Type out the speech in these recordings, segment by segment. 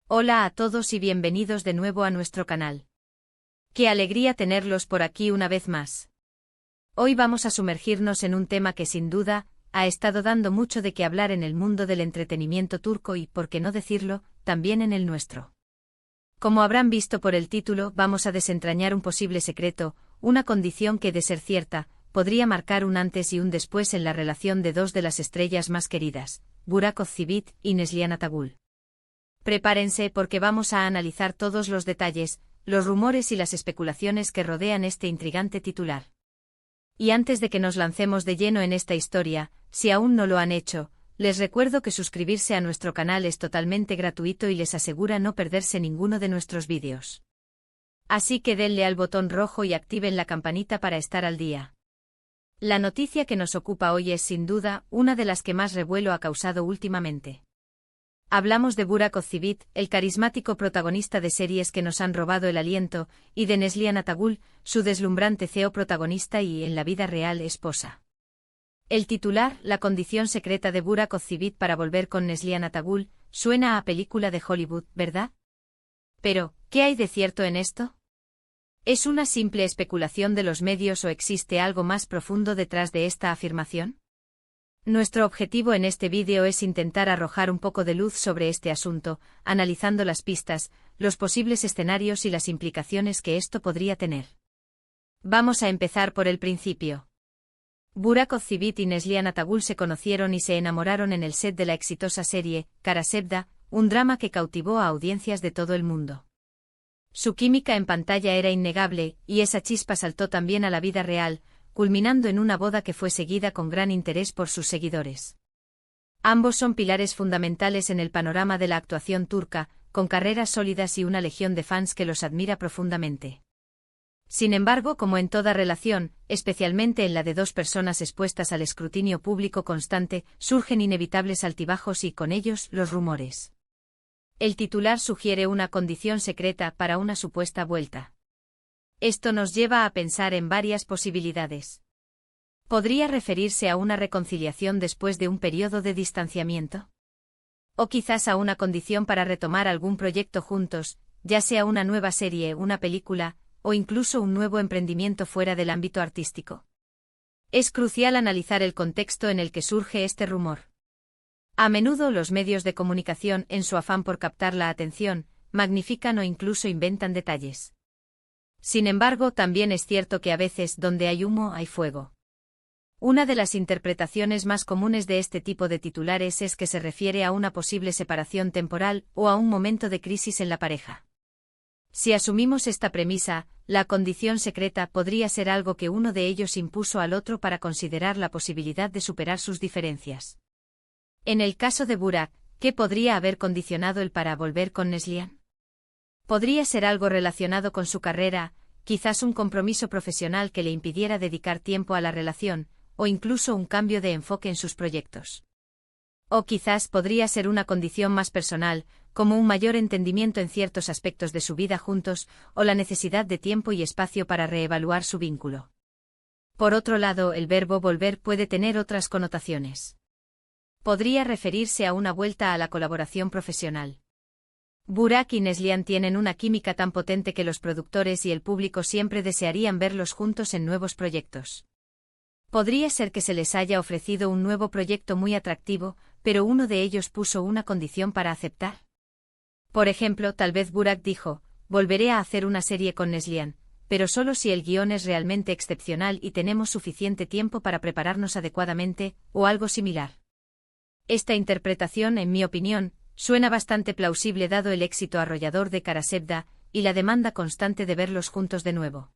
Hola a todos y bienvenidos de nuevo a nuestro canal. Qué alegría tenerlos por aquí una vez más. Hoy vamos a sumergirnos en un tema que sin duda ha estado dando mucho de qué hablar en el mundo del entretenimiento turco y, por qué no decirlo, también en el nuestro. Como habrán visto por el título, vamos a desentrañar un posible secreto, una condición que, de ser cierta, podría marcar un antes y un después en la relación de dos de las estrellas más queridas, Burak Özçivit y Neslihan Atagül. Prepárense porque vamos a analizar todos los detalles, los rumores y las especulaciones que rodean este intrigante titular. Y antes de que nos lancemos de lleno en esta historia, si aún no lo han hecho, les recuerdo que suscribirse a nuestro canal es totalmente gratuito y les asegura no perderse ninguno de nuestros vídeos. Así que denle al botón rojo y activen la campanita para estar al día. La noticia que nos ocupa hoy es sin duda una de las que más revuelo ha causado últimamente. Hablamos de Burak Özçivit, el carismático protagonista de series que nos han robado el aliento, y de Neslihan Atagül, su deslumbrante CEO protagonista y, en la vida real, esposa. El titular, la condición secreta de Burak Özçivit para volver con Neslihan Atagül, suena a película de Hollywood, ¿verdad? Pero, ¿qué hay de cierto en esto? ¿Es una simple especulación de los medios o existe algo más profundo detrás de esta afirmación? Nuestro objetivo en este vídeo es intentar arrojar un poco de luz sobre este asunto, analizando las pistas, los posibles escenarios y las implicaciones que esto podría tener. Vamos a empezar por el principio. Burak Özçivit y Neslihan Atagül se conocieron y se enamoraron en el set de la exitosa serie Kara Sevda, un drama que cautivó a audiencias de todo el mundo. Su química en pantalla era innegable, y esa chispa saltó también a la vida real, culminando en una boda que fue seguida con gran interés por sus seguidores. Ambos son pilares fundamentales en el panorama de la actuación turca, con carreras sólidas y una legión de fans que los admira profundamente. Sin embargo, como en toda relación, especialmente en la de dos personas expuestas al escrutinio público constante, surgen inevitables altibajos y, con ellos, los rumores. El titular sugiere una condición secreta para una supuesta vuelta. Esto nos lleva a pensar en varias posibilidades. ¿Podría referirse a una reconciliación después de un periodo de distanciamiento? ¿O quizás a una condición para retomar algún proyecto juntos, ya sea una nueva serie, una película, o incluso un nuevo emprendimiento fuera del ámbito artístico? Es crucial analizar el contexto en el que surge este rumor. A menudo los medios de comunicación, en su afán por captar la atención, magnifican o incluso inventan detalles. Sin embargo, también es cierto que a veces donde hay humo hay fuego. Una de las interpretaciones más comunes de este tipo de titulares es que se refiere a una posible separación temporal o a un momento de crisis en la pareja. Si asumimos esta premisa, la condición secreta podría ser algo que uno de ellos impuso al otro para considerar la posibilidad de superar sus diferencias. En el caso de Burak, ¿qué podría haber condicionado el para volver con Neslihan? Podría ser algo relacionado con su carrera, quizás un compromiso profesional que le impidiera dedicar tiempo a la relación, o incluso un cambio de enfoque en sus proyectos. O quizás podría ser una condición más personal, como un mayor entendimiento en ciertos aspectos de su vida juntos, o la necesidad de tiempo y espacio para reevaluar su vínculo. Por otro lado, el verbo volver puede tener otras connotaciones. Podría referirse a una vuelta a la colaboración profesional. Burak y Neslihan tienen una química tan potente que los productores y el público siempre desearían verlos juntos en nuevos proyectos. Podría ser que se les haya ofrecido un nuevo proyecto muy atractivo, pero uno de ellos puso una condición para aceptar. Por ejemplo, tal vez Burak dijo, volveré a hacer una serie con Neslihan, pero solo si el guión es realmente excepcional y tenemos suficiente tiempo para prepararnos adecuadamente, o algo similar. Esta interpretación, en mi opinión, suena bastante plausible dado el éxito arrollador de Kara Sevda y la demanda constante de verlos juntos de nuevo.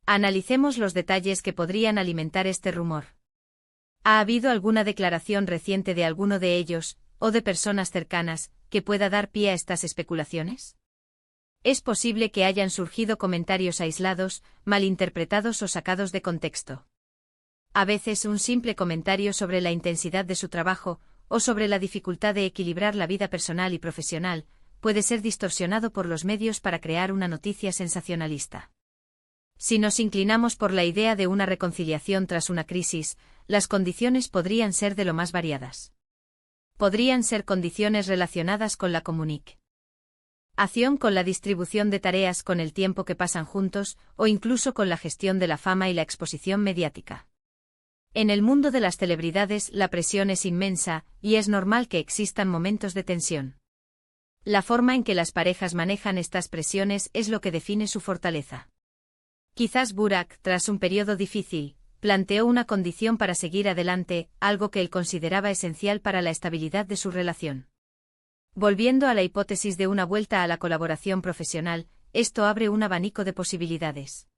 Analicemos los detalles que podrían alimentar este rumor. ¿Ha habido alguna declaración reciente de alguno de ellos, o de personas cercanas, que pueda dar pie a estas especulaciones? Es posible que hayan surgido comentarios aislados, malinterpretados o sacados de contexto. A veces un simple comentario sobre la intensidad de su trabajo, o sobre la dificultad de equilibrar la vida personal y profesional, puede ser distorsionado por los medios para crear una noticia sensacionalista. Si nos inclinamos por la idea de una reconciliación tras una crisis, las condiciones podrían ser de lo más variadas. Podrían ser condiciones relacionadas con la comunicación Acción con la distribución de tareas con el tiempo que pasan juntos, o incluso con la gestión de la fama y la exposición mediática. En el mundo de las celebridades la presión es inmensa, y es normal que existan momentos de tensión. La forma en que las parejas manejan estas presiones es lo que define su fortaleza. Quizás Burak, tras un periodo difícil, planteó una condición para seguir adelante, algo que él consideraba esencial para la estabilidad de su relación. Volviendo a la hipótesis de una vuelta a la colaboración profesional, esto abre un abanico de posibilidades.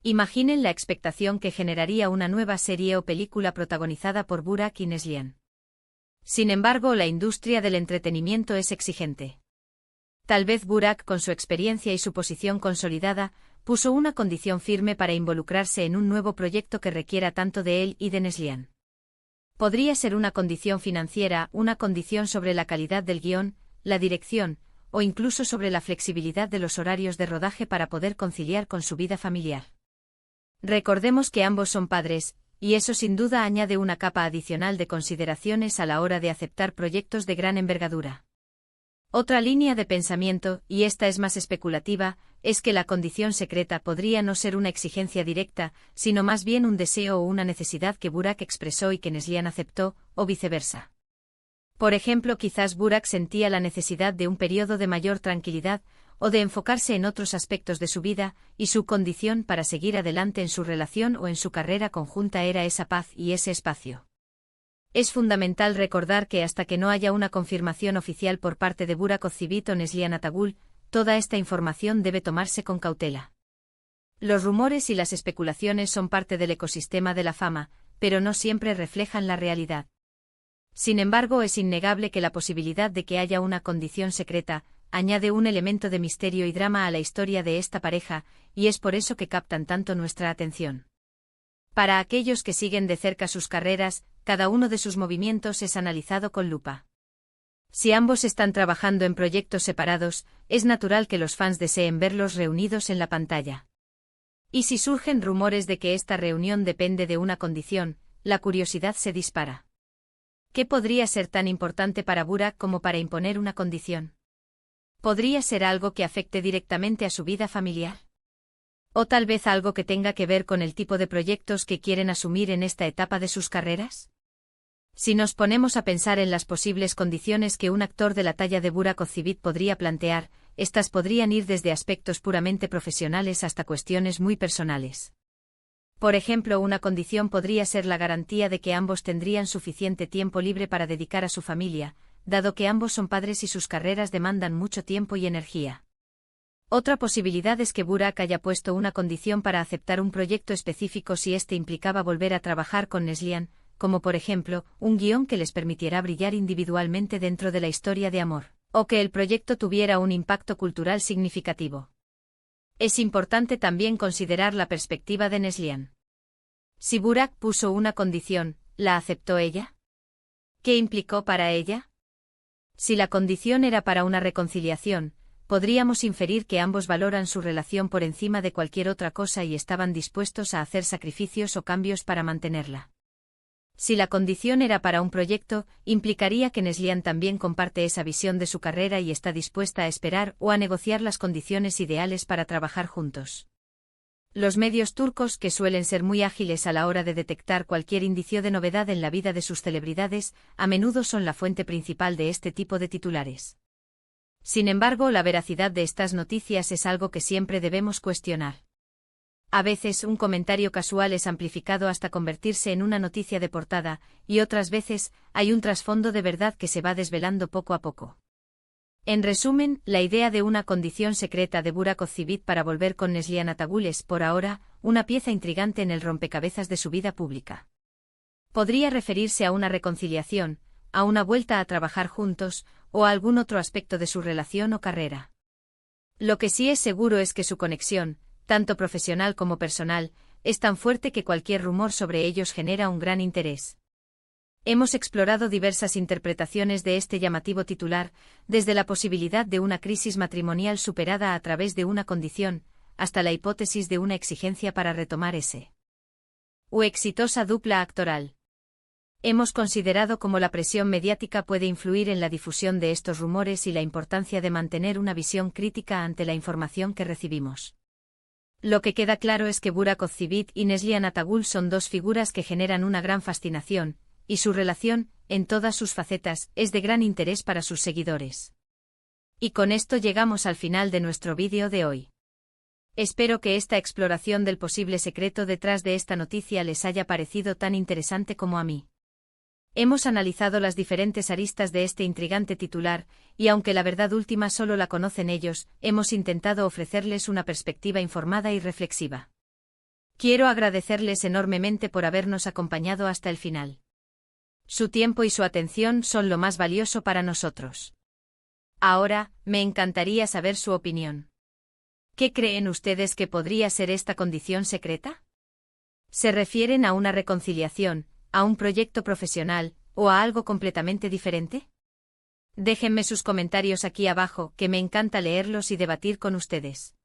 Imaginen la expectación que generaría una nueva serie o película protagonizada por Burak y Neslihan. Sin embargo, la industria del entretenimiento es exigente. Tal vez Burak, con su experiencia y su posición consolidada, puso una condición firme para involucrarse en un nuevo proyecto que requiera tanto de él y de Neslihan. Podría ser una condición financiera, una condición sobre la calidad del guión, la dirección, o incluso sobre la flexibilidad de los horarios de rodaje para poder conciliar con su vida familiar. Recordemos que ambos son padres, y eso sin duda añade una capa adicional de consideraciones a la hora de aceptar proyectos de gran envergadura. Otra línea de pensamiento, y esta es más especulativa, es que la condición secreta podría no ser una exigencia directa, sino más bien un deseo o una necesidad que Burak expresó y que Neslihan aceptó, o viceversa. Por ejemplo, quizás Burak sentía la necesidad de un periodo de mayor tranquilidad, o de enfocarse en otros aspectos de su vida, y su condición para seguir adelante en su relación o en su carrera conjunta era esa paz y ese espacio. Es fundamental recordar que hasta que no haya una confirmación oficial por parte de Burak Ozceğit o Neslihan Atagül, toda esta información debe tomarse con cautela. Los rumores y las especulaciones son parte del ecosistema de la fama, pero no siempre reflejan la realidad. Sin embargo, es innegable que la posibilidad de que haya una condición secreta añade un elemento de misterio y drama a la historia de esta pareja, y es por eso que captan tanto nuestra atención. Para aquellos que siguen de cerca sus carreras, cada uno de sus movimientos es analizado con lupa. Si ambos están trabajando en proyectos separados, es natural que los fans deseen verlos reunidos en la pantalla. Y si surgen rumores de que esta reunión depende de una condición, la curiosidad se dispara. ¿Qué podría ser tan importante para Burak como para imponer una condición? ¿Podría ser algo que afecte directamente a su vida familiar? ¿O tal vez algo que tenga que ver con el tipo de proyectos que quieren asumir en esta etapa de sus carreras? Si nos ponemos a pensar en las posibles condiciones que un actor de la talla de Burak Ozceğit podría plantear, estas podrían ir desde aspectos puramente profesionales hasta cuestiones muy personales. Por ejemplo, una condición podría ser la garantía de que ambos tendrían suficiente tiempo libre para dedicar a su familia, dado que ambos son padres y sus carreras demandan mucho tiempo y energía. Otra posibilidad es que Burak haya puesto una condición para aceptar un proyecto específico si este implicaba volver a trabajar con Neslihan, como por ejemplo, un guión que les permitiera brillar individualmente dentro de la historia de amor, o que el proyecto tuviera un impacto cultural significativo. Es importante también considerar la perspectiva de Neslihan. Si Burak puso una condición, ¿la aceptó ella? ¿Qué implicó para ella? Si la condición era para una reconciliación, podríamos inferir que ambos valoran su relación por encima de cualquier otra cosa y estaban dispuestos a hacer sacrificios o cambios para mantenerla. Si la condición era para un proyecto, implicaría que Neslihan también comparte esa visión de su carrera y está dispuesta a esperar o a negociar las condiciones ideales para trabajar juntos. Los medios turcos, que suelen ser muy ágiles a la hora de detectar cualquier indicio de novedad en la vida de sus celebridades, a menudo son la fuente principal de este tipo de titulares. Sin embargo, la veracidad de estas noticias es algo que siempre debemos cuestionar. A veces un comentario casual es amplificado hasta convertirse en una noticia de portada, y otras veces hay un trasfondo de verdad que se va desvelando poco a poco. En resumen, la idea de una condición secreta de Burak Ozceğit para volver con Neslihan Atagül es, por ahora, una pieza intrigante en el rompecabezas de su vida pública. Podría referirse a una reconciliación, a una vuelta a trabajar juntos, o a algún otro aspecto de su relación o carrera. Lo que sí es seguro es que su conexión, tanto profesional como personal, es tan fuerte que cualquier rumor sobre ellos genera un gran interés. Hemos explorado diversas interpretaciones de este llamativo titular, desde la posibilidad de una crisis matrimonial superada a través de una condición, hasta la hipótesis de una exigencia para retomar ese o exitosa dupla actoral. Hemos considerado cómo la presión mediática puede influir en la difusión de estos rumores y la importancia de mantener una visión crítica ante la información que recibimos. Lo que queda claro es que Burak Ozcivit y Neslihan Atagul son dos figuras que generan una gran fascinación, y su relación, en todas sus facetas, es de gran interés para sus seguidores. Y con esto llegamos al final de nuestro vídeo de hoy. Espero que esta exploración del posible secreto detrás de esta noticia les haya parecido tan interesante como a mí. Hemos analizado las diferentes aristas de este intrigante titular, y aunque la verdad última solo la conocen ellos, hemos intentado ofrecerles una perspectiva informada y reflexiva. Quiero agradecerles enormemente por habernos acompañado hasta el final. Su tiempo y su atención son lo más valioso para nosotros. Ahora, me encantaría saber su opinión. ¿Qué creen ustedes que podría ser esta condición secreta? ¿Se refieren a una reconciliación, a un proyecto profesional, o a algo completamente diferente? Déjenme sus comentarios aquí abajo, que me encanta leerlos y debatir con ustedes.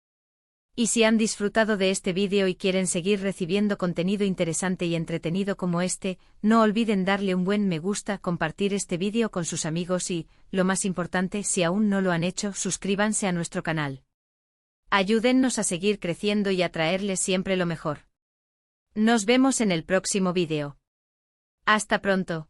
Y si han disfrutado de este vídeo y quieren seguir recibiendo contenido interesante y entretenido como este, no olviden darle un buen me gusta, compartir este vídeo con sus amigos y, lo más importante, si aún no lo han hecho, suscríbanse a nuestro canal. Ayúdennos a seguir creciendo y a traerles siempre lo mejor. Nos vemos en el próximo vídeo. Hasta pronto.